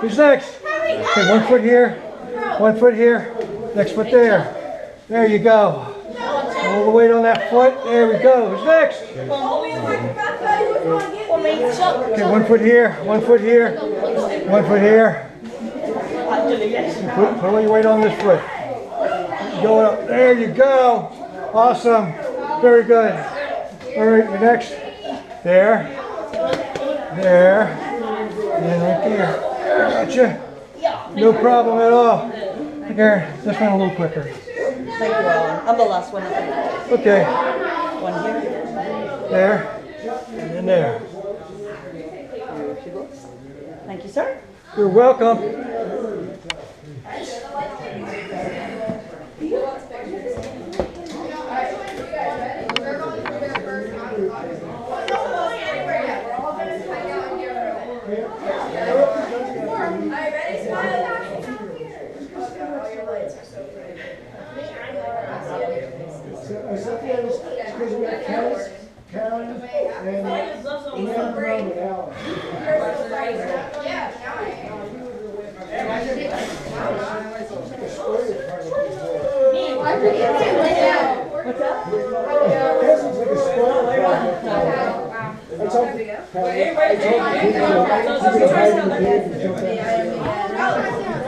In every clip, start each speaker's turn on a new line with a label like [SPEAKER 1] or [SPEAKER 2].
[SPEAKER 1] Who's next? Okay, 1 foot here, 1 foot here, next foot there. There you go. All the weight on that foot. There we go. Who's next? Okay, 1 foot here, 1 foot here, 1 foot here. Put all your weight on this foot. Going up. There you go. Awesome. Very good. All right, your next. There. There. And right there. Gotcha. No problem at all. Here, this one a little quicker.
[SPEAKER 2] Thank you, Alan. I'm the last one.
[SPEAKER 1] Okay.
[SPEAKER 2] One here.
[SPEAKER 1] There. And then there.
[SPEAKER 2] Here she goes. Thank you, sir.
[SPEAKER 1] You're welcome.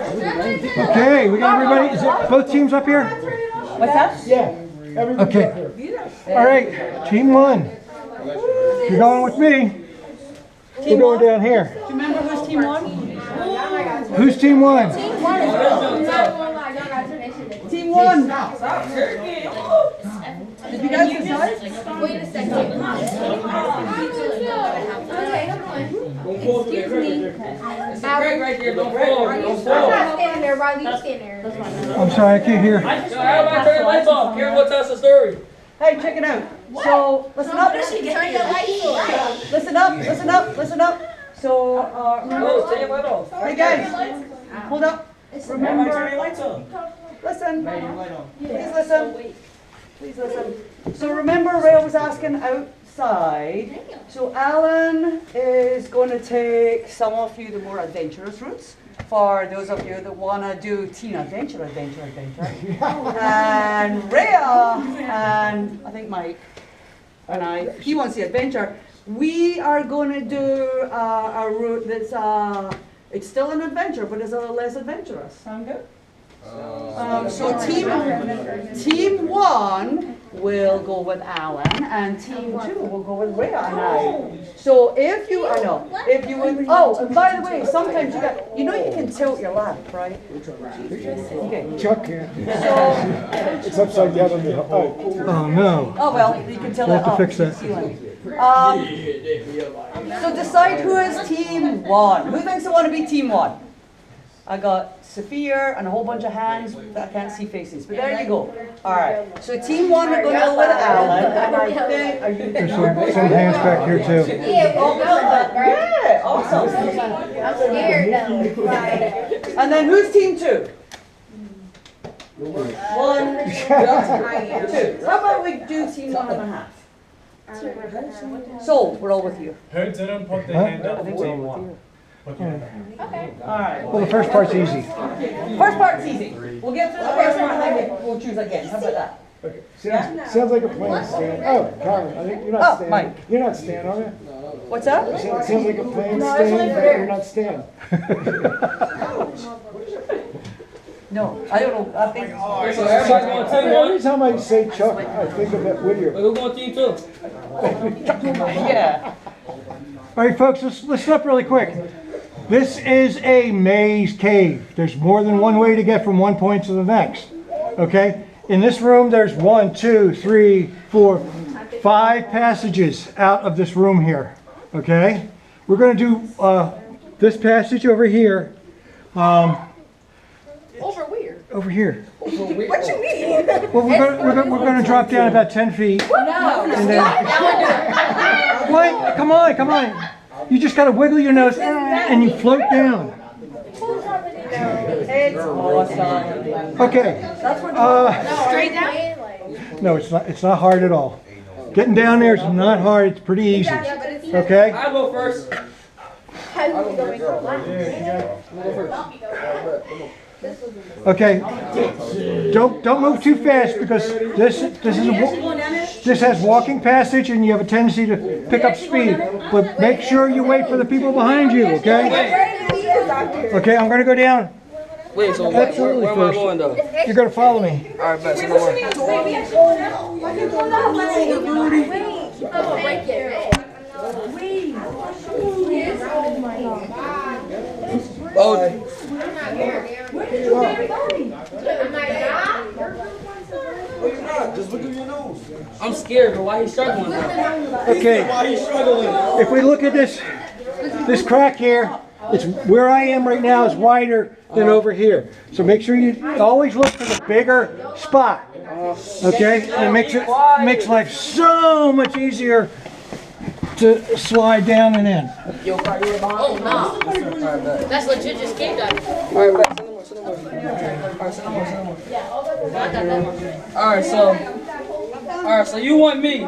[SPEAKER 1] Okay, we got everybody. Is it both teams up here?
[SPEAKER 2] What's that?
[SPEAKER 3] Yeah.
[SPEAKER 1] Okay. All right, team 1. You're going with me. We're going down here.
[SPEAKER 2] Do you remember who's team 1?
[SPEAKER 1] Who's team 1?
[SPEAKER 2] Team 1. Did you guys decide?
[SPEAKER 4] Wait a second. Excuse me.
[SPEAKER 5] Right there, don't fall.
[SPEAKER 4] I'm not standing there, Riley. You stand there.
[SPEAKER 1] I'm sorry, I can't hear.
[SPEAKER 5] How about turn the lights off? Karen will tell us a story.
[SPEAKER 2] Hey, check it out. So, listen up.
[SPEAKER 4] Turn the lights on.
[SPEAKER 2] Listen up, listen up, listen up. So,
[SPEAKER 5] Oh, stay right off.
[SPEAKER 2] hey guys, hold up. Remember,
[SPEAKER 5] lights on.
[SPEAKER 2] listen. Please listen. Please listen. So remember Ray was asking outside. So Alan is going to take some of you the more adventurous routes. For those of you that want to do teen adventure. And Rhea and I think Mike and he wants the adventure. We are going to do a route that's it's still an adventure, but it's a little less adventurous. Sound good? So team 1 will go with Alan, and team 2 will go with Rhea and I. So if you, if you would, oh, and by the way, sometimes you can tilt your lamp, right? Okay.
[SPEAKER 3] Chuck can't.
[SPEAKER 2] So,
[SPEAKER 3] It's upside down on the.
[SPEAKER 1] Oh no.
[SPEAKER 2] oh well, you can tilt
[SPEAKER 1] We'll
[SPEAKER 2] it
[SPEAKER 1] have
[SPEAKER 2] up.
[SPEAKER 1] to fix that.
[SPEAKER 2] So decide who is team 1. Who thinks they want to be team 1? I got Sophia and a whole bunch of hands that I can't see faces, but there you go. All right. So team 1 are going to go with Alan, and I think are you?
[SPEAKER 1] There's some hands back here too.
[SPEAKER 4] Yeah, we'll go up, right?
[SPEAKER 2] Yeah, awesome.
[SPEAKER 4] I'm scared though. Right.
[SPEAKER 2] And then who's team 2? 1, 2. How about we do team 1.5? So we're all with you.
[SPEAKER 6] Who didn't put their hand up for team 1?
[SPEAKER 4] Okay.
[SPEAKER 2] All right.
[SPEAKER 1] Well, the first part's easy.
[SPEAKER 2] First part's easy. We'll get through the first part, and then we'll choose again. How about that?
[SPEAKER 3] Okay. Sounds like a plan, Stan. Oh, Karen, I think you're not
[SPEAKER 2] Oh,
[SPEAKER 3] Stan.
[SPEAKER 2] Mike.
[SPEAKER 3] You're not Stan, are you?
[SPEAKER 2] What's that?
[SPEAKER 3] Sounds like a plan, Stan, but you're not Stan.
[SPEAKER 2] No, I don't know. I think.
[SPEAKER 5] So everybody going team
[SPEAKER 3] Every
[SPEAKER 5] 1?
[SPEAKER 3] time I say Chuck, I think of that Whittier.
[SPEAKER 5] We're going team 2.
[SPEAKER 2] Yeah.
[SPEAKER 1] All right, folks, let's listen up really quick. This is a maze cave. There's more than one way to get from one point to the next. Okay? In this room, there's 1, 2, 3, 4, 5 passages out of this room here. Okay? We're going to do this passage over here.
[SPEAKER 4] Over where?
[SPEAKER 1] Over here.
[SPEAKER 4] What you mean?
[SPEAKER 1] Well, we're going to drop down about 10 feet.
[SPEAKER 4] No.
[SPEAKER 1] And then, what? Come on, come on. You just got to wiggle your nose and you float down.
[SPEAKER 2] It's awesome.
[SPEAKER 1] Okay.
[SPEAKER 4] Straight down?
[SPEAKER 1] No, it's not hard at all. Getting down there is not hard. It's pretty easy. Okay?
[SPEAKER 5] I'll go first.
[SPEAKER 1] Okay, don't move too fast because this has walking passage and you have a tendency to pick up speed. But make sure you wait for the people behind you, okay? Okay, I'm gonna go down.
[SPEAKER 5] Wait, so
[SPEAKER 1] Absolutely
[SPEAKER 5] where am I
[SPEAKER 1] first.
[SPEAKER 5] going though?
[SPEAKER 1] You're gonna follow me.
[SPEAKER 5] Alright, bet. So no more. Oh,
[SPEAKER 3] Just look at your nose.
[SPEAKER 5] I'm scared, but why he struggling though?
[SPEAKER 1] Okay,
[SPEAKER 3] Why are you struggling?
[SPEAKER 1] if we look at this crack here, it's where I am right now is wider than over here. So make sure you always look for the bigger spot. Okay, and it makes life so much easier to slide down and in.
[SPEAKER 5] Yo, Carl, you were behind?
[SPEAKER 4] Oh, no.
[SPEAKER 5] Alright, bet.
[SPEAKER 4] That's legit just came down.
[SPEAKER 5] Alright, bet. Send them more. Alright, send them more. Alright, so you want me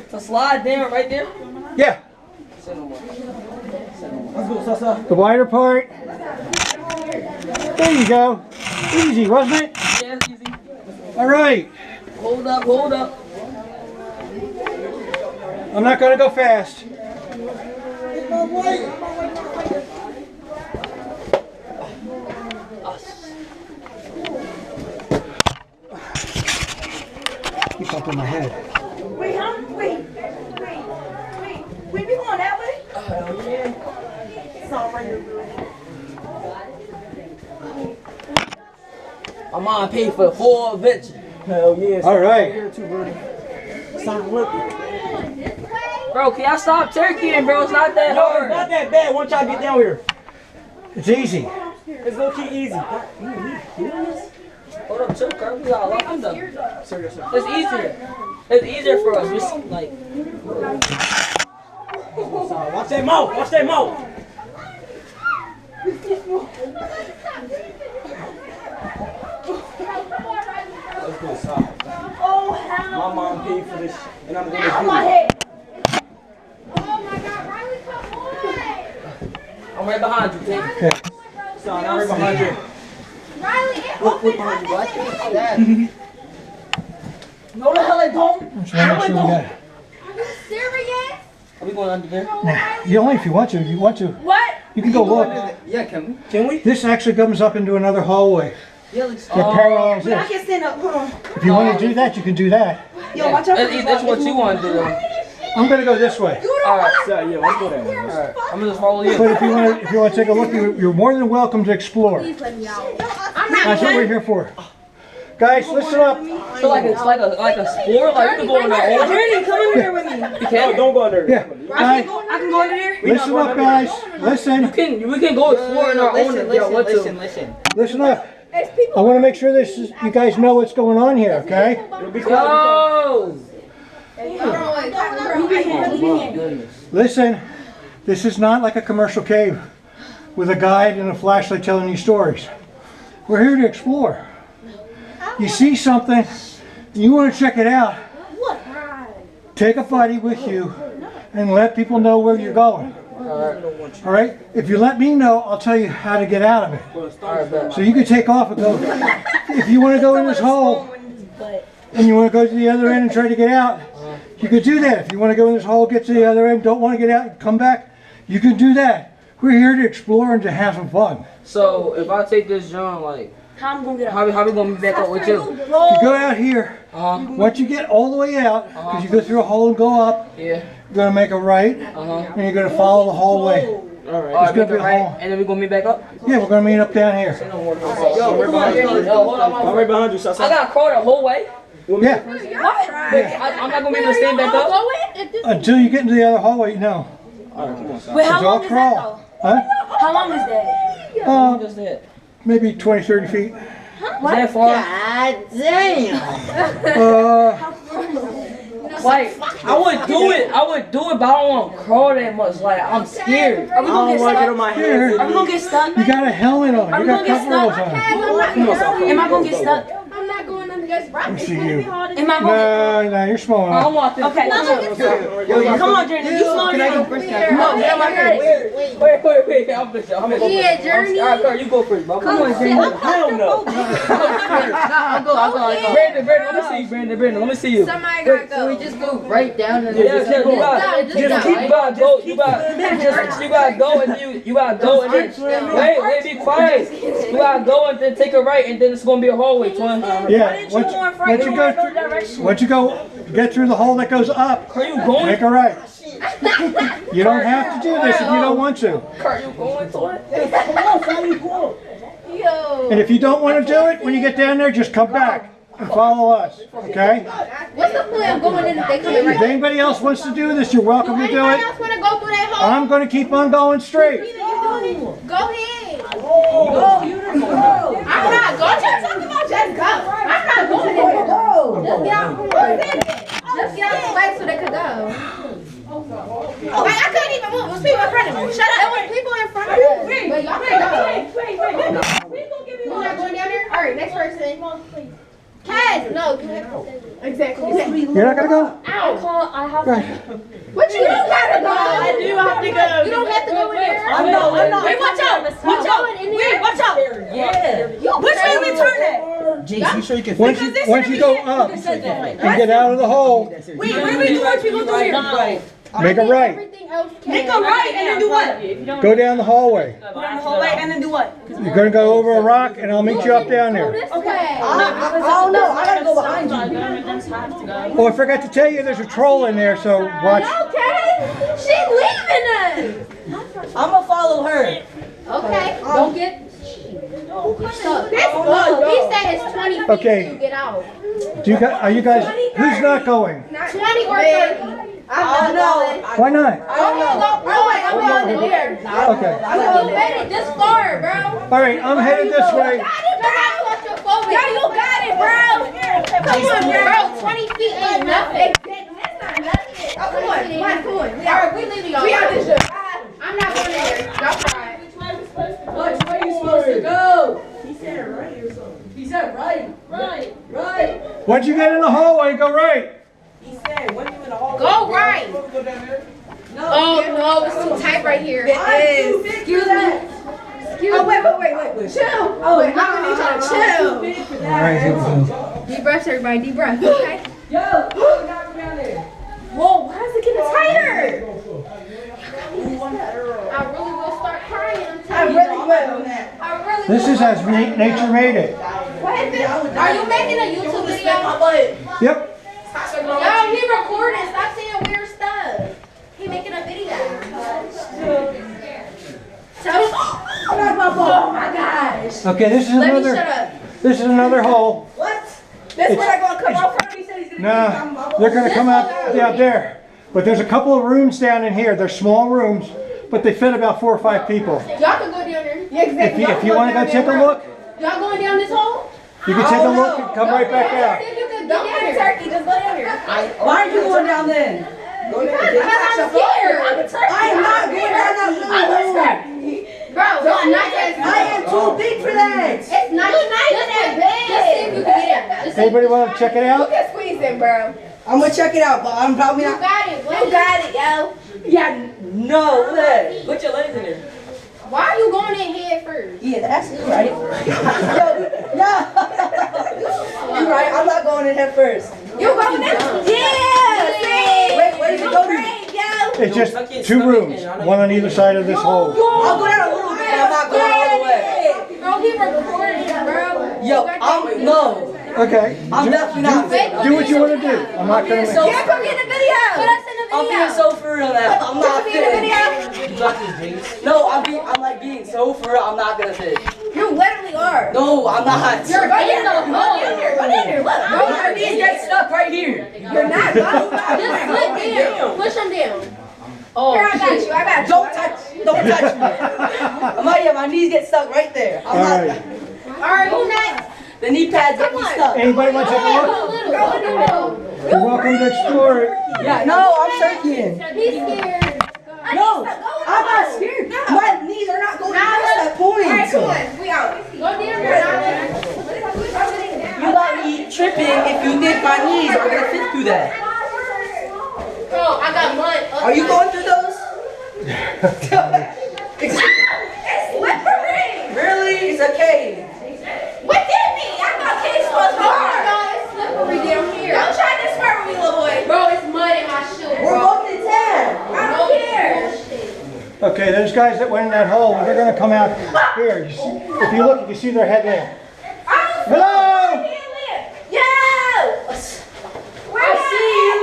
[SPEAKER 5] to slide down right there?
[SPEAKER 1] Yeah,
[SPEAKER 5] Send them more.
[SPEAKER 1] the wider part. There you go. Easy, wasn't it?
[SPEAKER 5] Yeah, it's easy.
[SPEAKER 1] All right.
[SPEAKER 5] Hold up, hold up.
[SPEAKER 1] I'm not going to go fast. Keep up in my head.
[SPEAKER 2] Wait, we going that way?
[SPEAKER 5] My mom paid for the full adventure.
[SPEAKER 3] Hell yeah.
[SPEAKER 1] All right.
[SPEAKER 5] Bro, can y'all stop turkeying, bro? It's not that
[SPEAKER 3] No,
[SPEAKER 5] hard.
[SPEAKER 3] it's not that bad once y'all get down here.
[SPEAKER 1] It's easy.
[SPEAKER 3] It's low key easy.
[SPEAKER 5] Hold up, chill, Carl. We got a lot of them. It's easier. It's easier for us. Just like.
[SPEAKER 3] Watch that mouth. Watch that mouth. Let's go, stop.
[SPEAKER 2] Oh, hell.
[SPEAKER 3] My mom paid for this, and I'm gonna do
[SPEAKER 2] My
[SPEAKER 3] it.
[SPEAKER 2] head.
[SPEAKER 5] I'm right behind you, Tim.
[SPEAKER 3] Son, I'm right behind you.
[SPEAKER 2] Look behind you. No, the hell I don't.
[SPEAKER 1] Just want to make sure we got it.
[SPEAKER 5] Are we going under there?
[SPEAKER 1] Nah, you only if you want to. If you want to,
[SPEAKER 2] What?
[SPEAKER 1] you can go look.
[SPEAKER 5] Yeah, can we?
[SPEAKER 3] Can we?
[SPEAKER 1] This actually comes up into another hallway.
[SPEAKER 5] Yeah, let's
[SPEAKER 1] That parallels
[SPEAKER 2] I
[SPEAKER 1] this.
[SPEAKER 2] can stand up. Hold on.
[SPEAKER 1] If you want to do that, you can do that.
[SPEAKER 2] Yo, watch out.
[SPEAKER 5] That's what you want to do, though.
[SPEAKER 1] I'm going to go this way.
[SPEAKER 5] Alright,
[SPEAKER 3] So, yeah, let's go that way.
[SPEAKER 5] alright. I'm gonna just follow you.
[SPEAKER 1] But if you want to take a look, you're more than welcome to explore. That's what we're here for. Guys, listen up.
[SPEAKER 5] So like it's like a sport, like you can go on our own.
[SPEAKER 2] Journey, come in here with me.
[SPEAKER 5] You
[SPEAKER 3] No,
[SPEAKER 5] can.
[SPEAKER 3] don't go under.
[SPEAKER 1] Yeah. Guys,
[SPEAKER 2] I can go under there.
[SPEAKER 1] listen up, guys. Listen.
[SPEAKER 5] We can go explore in our own if y'all want to.
[SPEAKER 1] Listen up. I want to make sure you guys know what's going on here, okay?
[SPEAKER 3] It'll be quiet.
[SPEAKER 5] Go!
[SPEAKER 1] Listen, this is not like a commercial cave with a guide and a flashlight telling you stories. We're here to explore. You see something, you want to check it out, take a buddy with you and let people know where you're going. All right? If you let me know, I'll tell you how to get out of it. So you can take off and go. If you want to go in this hole and you want to go to the other end and try to get out, you could do that. If you want to go in this hole, get to the other end, don't want to get out, come back, you can do that. We're here to explore and to have some fun.
[SPEAKER 5] So if I take this John, like,
[SPEAKER 2] How I'm gonna get
[SPEAKER 5] how we gonna be back up with you?
[SPEAKER 1] You go out here. Once you get all the way out, because you go through a hole and go up,
[SPEAKER 5] Yeah.
[SPEAKER 1] you're going to make a right, and you're going to follow the hallway.
[SPEAKER 5] Alright,
[SPEAKER 1] It's gonna be a
[SPEAKER 5] right,
[SPEAKER 1] hole.
[SPEAKER 5] and then we gonna meet back up?
[SPEAKER 1] Yeah, we're going to meet up down here.
[SPEAKER 5] Yo, hold on,
[SPEAKER 3] I'm right behind you,
[SPEAKER 5] I
[SPEAKER 3] Sasa.
[SPEAKER 5] gotta crawl the whole way?
[SPEAKER 1] Yeah,
[SPEAKER 5] I'm not gonna be able to stand back up?
[SPEAKER 1] until you get into the other hallway, no.
[SPEAKER 2] Wait, how
[SPEAKER 1] It's all
[SPEAKER 2] long is that
[SPEAKER 1] crawl.
[SPEAKER 2] though?
[SPEAKER 1] Huh?
[SPEAKER 2] How long is that?
[SPEAKER 5] Just that.
[SPEAKER 1] Maybe 20, 30 feet.
[SPEAKER 5] Is that far? Like, I would do it, but I don't want to crawl that much. Like, I'm scared.
[SPEAKER 2] Are we
[SPEAKER 3] I
[SPEAKER 2] gonna
[SPEAKER 3] don't
[SPEAKER 2] get
[SPEAKER 3] want to get on
[SPEAKER 2] stuck?
[SPEAKER 3] my
[SPEAKER 1] Here.
[SPEAKER 3] hands.
[SPEAKER 2] Are we gonna get stuck?
[SPEAKER 1] You got a helmet on.
[SPEAKER 2] Are
[SPEAKER 1] You
[SPEAKER 2] we
[SPEAKER 1] got
[SPEAKER 2] gonna get
[SPEAKER 1] coveralls
[SPEAKER 2] stuck?
[SPEAKER 1] on.
[SPEAKER 2] Am I gonna get stuck?
[SPEAKER 4] guys rock.
[SPEAKER 1] Let me see you.
[SPEAKER 5] Am I
[SPEAKER 1] No, you're small
[SPEAKER 5] I'm
[SPEAKER 1] enough.
[SPEAKER 5] walking. Okay. Come on, Journey. You small
[SPEAKER 3] Can I go
[SPEAKER 5] enough.
[SPEAKER 3] first?
[SPEAKER 5] No, get on my face. Wait. I'm bitch. I'm gonna go first.
[SPEAKER 4] Yeah, Journey.
[SPEAKER 5] All right, Kurt, you go first, bro. Come on, Journey.
[SPEAKER 6] Hell no.
[SPEAKER 5] I'll go. Brandon, let me see you. Brandon, let me see you.
[SPEAKER 4] Somebody gotta go.
[SPEAKER 7] So we just go right down and
[SPEAKER 5] Yeah, you gotta go. You gotta go and then wait, be quiet. You gotta go and then take a right and then it's gonna be a hallway, twin.
[SPEAKER 1] Yeah, once you go, get through the hole that goes up,
[SPEAKER 5] Are you going?
[SPEAKER 1] make a right. You don't have to do this if you don't want to.
[SPEAKER 5] Are you going, twin?
[SPEAKER 4] Yo.
[SPEAKER 1] And if you don't want to do it, when you get down there, just come back and follow us, okay?
[SPEAKER 4] What's the plan of going in if they come in right?
[SPEAKER 1] If anybody else wants to do this, you're welcome to do
[SPEAKER 4] Anybody
[SPEAKER 1] it.
[SPEAKER 4] else wanna go through that hole?
[SPEAKER 1] I'm going to keep on going straight.
[SPEAKER 4] Go ahead.
[SPEAKER 2] Oh, you didn't go.
[SPEAKER 4] I'm not going. What you talking about? Just go. I'm not going in there. Just get out. Just get out the way so they could go. Like, I couldn't even move. It was people in front of me. Shut up. There was people in front of me. But y'all can't go. You're not going down there? All right, next person. Cass, no. Exactly.
[SPEAKER 1] You're not going to go?
[SPEAKER 5] I have to.
[SPEAKER 4] What you gotta go?
[SPEAKER 2] I do have to go.
[SPEAKER 4] You don't have to go in there.
[SPEAKER 2] I'm not.
[SPEAKER 5] Wait, watch out.
[SPEAKER 4] Wait, watch out.
[SPEAKER 2] Yeah. Which way we turn it?
[SPEAKER 3] Jason, you sure you can
[SPEAKER 1] Once you go up and get out of the hole,
[SPEAKER 2] Wait, what do we do once we go through here?
[SPEAKER 5] Right.
[SPEAKER 1] make a right.
[SPEAKER 4] Everything else can.
[SPEAKER 2] Make a right and then do what?
[SPEAKER 1] Go down the hallway.
[SPEAKER 2] Go down the hallway and then do what?
[SPEAKER 1] You're going to go over a rock and I'll meet you up down there.
[SPEAKER 4] This way.
[SPEAKER 2] Oh no, I gotta go behind you.
[SPEAKER 1] Oh, I forgot to tell you there's a troll in there, so watch.
[SPEAKER 4] Okay. She's leaving us.
[SPEAKER 2] I'm gonna follow her.
[SPEAKER 4] Okay. Don't get. That's low. He said it's 20 feet
[SPEAKER 1] Okay.
[SPEAKER 4] to get out.
[SPEAKER 1] Are you guys, who's not going?
[SPEAKER 4] 20 or 30.
[SPEAKER 2] I'm not.
[SPEAKER 1] Why not?
[SPEAKER 4] I don't know. Bro, I'm going in there.
[SPEAKER 1] Okay.
[SPEAKER 4] You made it this far, bro.
[SPEAKER 1] All right, I'm headed this way.
[SPEAKER 4] Yeah, you got it, bro. Come on, bro. 20 feet ain't nothing. Come on. All right, we leaving y'all. We out this shit. I'm not going in there. Y'all try it.
[SPEAKER 2] Which way you supposed to go? He said right or something. He said right. Right.
[SPEAKER 1] Once you get in the hallway, go right.
[SPEAKER 2] He said when you in the hallway.
[SPEAKER 4] Go right.
[SPEAKER 2] Go down there. No.
[SPEAKER 4] Oh, no, it's too tight right here.
[SPEAKER 2] It is.
[SPEAKER 4] Excuse me.
[SPEAKER 2] Oh, wait. Chill. Oh, I'm gonna need y'all to chill.
[SPEAKER 1] All right, here we go.
[SPEAKER 4] Deep breaths, everybody. Deep breaths. Okay.
[SPEAKER 2] Yo, knock him down there.
[SPEAKER 4] Whoa, why is it getting tighter? I really will start crying. I'm telling you. I really
[SPEAKER 1] This
[SPEAKER 4] will.
[SPEAKER 1] is as nature made it.
[SPEAKER 4] What is this? Are you making a YouTube video?
[SPEAKER 1] Yep.
[SPEAKER 4] Yo, he recording. Stop saying weird stuff. He making a video. Oh my gosh.
[SPEAKER 1] Okay, this is
[SPEAKER 4] Let me shut
[SPEAKER 1] another.
[SPEAKER 4] up.
[SPEAKER 1] This is another hole.
[SPEAKER 2] What? That's where they're gonna come out from? He said he's gonna
[SPEAKER 1] Nah, they're gonna come out there. But there's a couple of rooms down in here. They're small rooms, but they fit about 4 or 5 people.
[SPEAKER 4] Y'all can go down there.
[SPEAKER 1] If you want to go take a look,
[SPEAKER 4] Y'all going down this hole?
[SPEAKER 1] you can take a look and come right back out.
[SPEAKER 4] See if you can get down there. Turkey, just go down there.
[SPEAKER 2] Why aren't you going down then?
[SPEAKER 4] Because I'm scared.
[SPEAKER 2] I am not going down that
[SPEAKER 4] Bro, it's not that
[SPEAKER 2] I am too big for that.
[SPEAKER 4] It's not that big. Just see if you can get in. Just see if
[SPEAKER 1] Anybody want to check it out?
[SPEAKER 4] can squeeze in, bro.
[SPEAKER 2] I'm gonna check it out, but I'm probably
[SPEAKER 4] You
[SPEAKER 2] not.
[SPEAKER 4] got it, bro. You got it, yo.
[SPEAKER 2] Yeah, no way.
[SPEAKER 5] Put your legs in there.
[SPEAKER 4] Why are you going in head first?
[SPEAKER 2] Yeah, that's right. You're right. I'm not going in head first.
[SPEAKER 4] You going in? Yeah. See?
[SPEAKER 2] Wait, where did it go?
[SPEAKER 1] It's just 2 rooms, one on either side of this hole.
[SPEAKER 2] I'll go down a little bit. I'm not going all the way.
[SPEAKER 4] Bro, he recording, bro.
[SPEAKER 2] Yo, no.
[SPEAKER 1] Okay.
[SPEAKER 2] I'm definitely not.
[SPEAKER 1] Do what you want to do. I'm not gonna make.
[SPEAKER 2] So
[SPEAKER 4] Yeah, put me in the video. Put us in the video.
[SPEAKER 2] I'm being so for real now. I'm not
[SPEAKER 4] Put me in the
[SPEAKER 2] fit.
[SPEAKER 4] video.
[SPEAKER 2] No, I'm like being so for real. I'm not gonna fit.
[SPEAKER 4] You literally are.
[SPEAKER 2] No, I'm not.
[SPEAKER 4] You're go in the hole. Go down there. Go down there. Look.
[SPEAKER 2] Bro, my knees get stuck right here.
[SPEAKER 4] You're not. Just slip down. Push him down.
[SPEAKER 2] Oh,
[SPEAKER 4] Here, I got you. I got you.
[SPEAKER 2] Don't touch me. My knees get stuck right there. I'm
[SPEAKER 1] All
[SPEAKER 2] not.
[SPEAKER 1] right.
[SPEAKER 4] All right, who next?
[SPEAKER 2] The knee pads get me stuck.
[SPEAKER 1] Anybody want to take a look?
[SPEAKER 4] Go in the hole.
[SPEAKER 1] You're welcome to explore it.
[SPEAKER 2] Yeah, no, I'm shaking.
[SPEAKER 4] He's scared.
[SPEAKER 2] No, I'm not scared. My knees are not going past that point.
[SPEAKER 4] All right, come on. We out. Go down there.
[SPEAKER 2] You got me tripping.
[SPEAKER 5] If you think my knees are gonna fit through that.
[SPEAKER 4] Bro, I got mud.
[SPEAKER 5] Are you going through those?
[SPEAKER 4] It's slippery.
[SPEAKER 5] Really? It's a cave.
[SPEAKER 4] What did me? I thought kids was hard. No, it's slippery down here. Don't try this part with me, little boy. Bro, it's mud in my shoe.
[SPEAKER 5] We're both in 10.
[SPEAKER 4] I don't care.
[SPEAKER 1] Okay, those guys that went in that hole, they're gonna come out here. You see, if you look, you can see their headlamp. Hello!
[SPEAKER 4] Yo! Where I see you.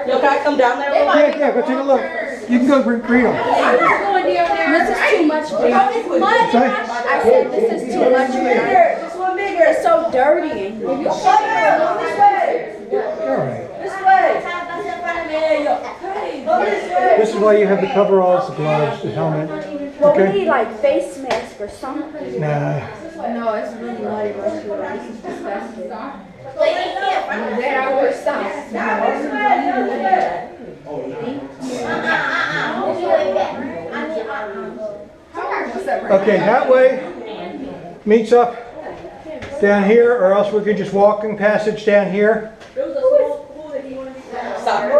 [SPEAKER 5] Yo, can I come down there?
[SPEAKER 1] Yeah, go take a look. You can go greet them.
[SPEAKER 4] This is too much for you. It's mud.
[SPEAKER 1] Sorry?
[SPEAKER 4] I said this is too much for you.
[SPEAKER 2] This one bigger.
[SPEAKER 4] It's so dirty in here.
[SPEAKER 2] This way.
[SPEAKER 1] All right.
[SPEAKER 2] This way. Go this way.
[SPEAKER 1] This is why you have the coveralls, the gloves, the helmet.
[SPEAKER 8] Well, we
[SPEAKER 1] Okay?
[SPEAKER 8] need like face mask or something.
[SPEAKER 1] Nah.
[SPEAKER 4] No, it's really muddy right here. This is disgusting. Then I wear socks.
[SPEAKER 1] Okay, that way meets up down here, or else we could just walking passage down here.
[SPEAKER 5] Stop.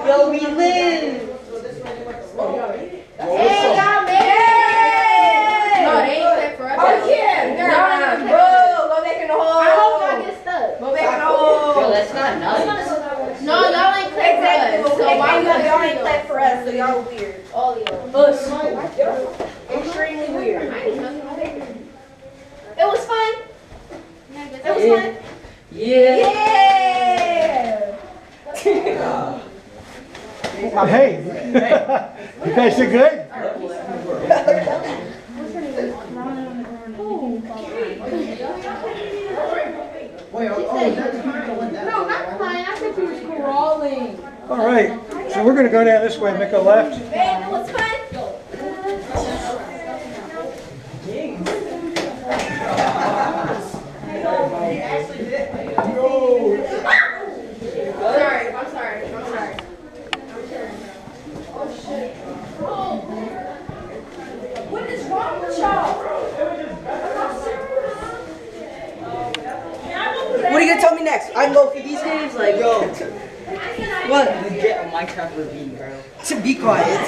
[SPEAKER 5] Yo, we live.
[SPEAKER 4] Hey, y'all made it! No, they ain't clip for us. Oh, yeah.
[SPEAKER 2] Bro, go back in the hole.
[SPEAKER 4] I hope y'all get stuck.
[SPEAKER 2] Go back in the hole.
[SPEAKER 5] That's not nice.
[SPEAKER 4] No, y'all ain't clip for us. So why
[SPEAKER 2] Y'all ain't clap for us, so y'all weird.
[SPEAKER 4] all y'all?
[SPEAKER 2] Us. Extremely weird.
[SPEAKER 4] It was fun. It was fun.
[SPEAKER 5] Yeah.
[SPEAKER 1] Hey, you guys did good?
[SPEAKER 4] No, not flying. I think he was crawling.
[SPEAKER 1] All right, so we're gonna go down this way, make a left.
[SPEAKER 4] Man, it was fun. I'm sorry. Oh shit. What is wrong with y'all?
[SPEAKER 5] What are you gonna tell me next? I can go for these games? Like, yo. What? You get a Minecraft ravine, bro. To be quiet.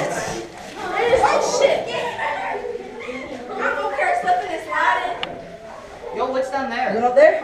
[SPEAKER 4] Oh shit. I'm okay slipping and sliding.
[SPEAKER 5] Yo, what's down there?
[SPEAKER 2] Go up there?